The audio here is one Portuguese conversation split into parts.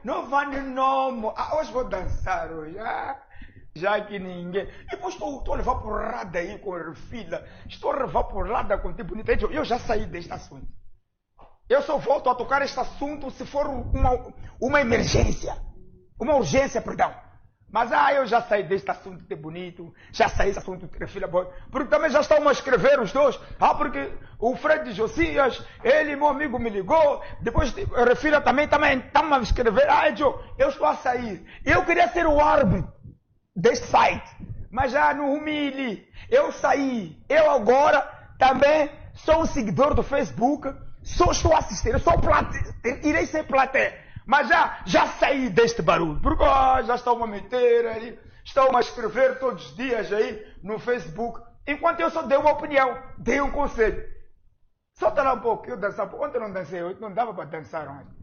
não vai no nome. Hoje vou dançar hoje. Já que ninguém. E depois estou a levar porrada aí com a fila. Estou a levar porrada com o tipo bonito. Eu já saí deste assunto. Eu só volto a tocar este assunto se for uma emergência. Uma urgência, perdão. Mas eu já saí deste assunto de bonito, já saí deste assunto de ter filha boa, porque também já estão a escrever os dois. Porque o Fred Josias, ele, meu amigo, me ligou, depois a Refilha também estão a escrever. Eu estou a sair. Eu queria ser o árbitro deste site, mas já no humilhe. Eu saí. Eu agora também sou um seguidor do Facebook, estou a assistir, eu sou irei ser plateia. Mas já saí deste barulho, porque já estão a meter aí, estão a escrever todos os dias aí no Facebook, enquanto eu só dei uma opinião, dei um conselho. Solta lá um pouco, eu dançava, ontem eu não dancei, hoje não dava para dançar ontem.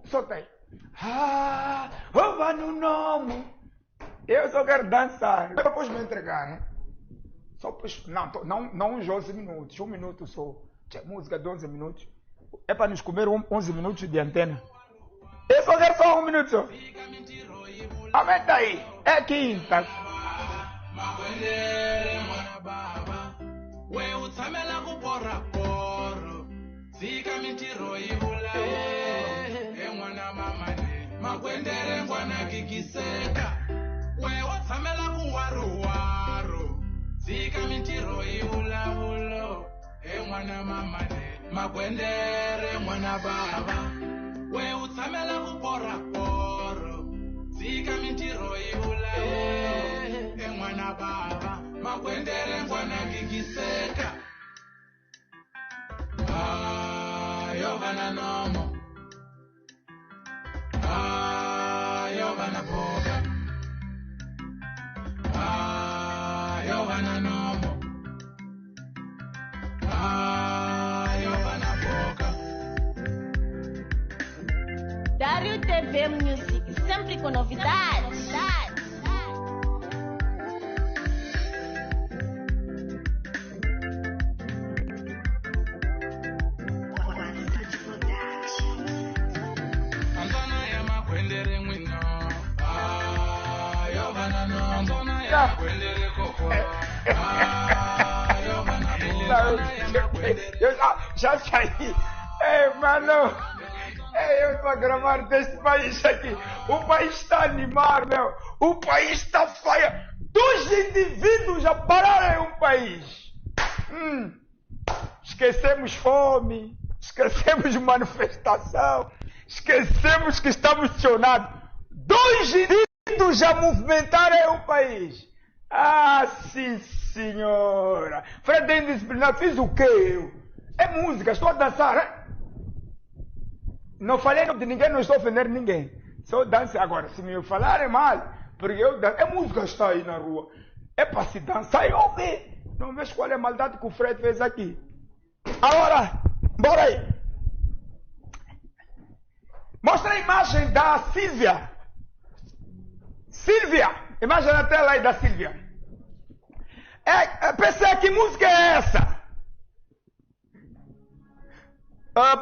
Solta aí. Rouba no nome. Eu só quero dançar. Depois me entregar, né? Só depois, não uns 11 minutos, 1 minuto só. Música de 11 minutos. É para nos comer 11 minutos de antena. Eu só quero só 1 minuto só. Aumenta aí. É quinta. We utsamela kupora poro zika mitiro ibula enwana baba makwendere ngwana kikiseka yovana nomo yovana boga yovana nomo yovana boga. Dario TV Music, sempre com novidades. Antona ya makwendere mwino, yovana no. Antona ya makwendere koko, yovana no. Já saí. Mano. Eu estou a gravar deste país aqui. O país está a animar, meu. O país está faia. 2 indivíduos já pararam em um país. Esquecemos fome. Esquecemos manifestação. Esquecemos que estamos acionados. 2 indivíduos já movimentaram em um país. Sim, senhora. Fred indisciplinado. Fiz o quê eu? É música. Estou a dançar, né? Não falei de ninguém, não estou ofendendo ninguém. Só dança agora. Se me falarem mal, porque eu danço. É música que está aí na rua. É para se dançar e ouvir. Não vejo qual é a maldade que o Fred fez aqui. Agora, bora aí. Mostra a imagem da Sílvia. Sílvia. Imagem na tela aí da Sílvia. Pensei, que música é essa?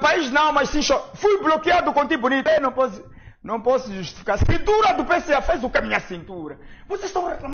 País não, mas sim, fui bloqueado com tipo bonito. Não posso justificar. Cintura do PCA fez o que a minha cintura? Vocês estão reclamando.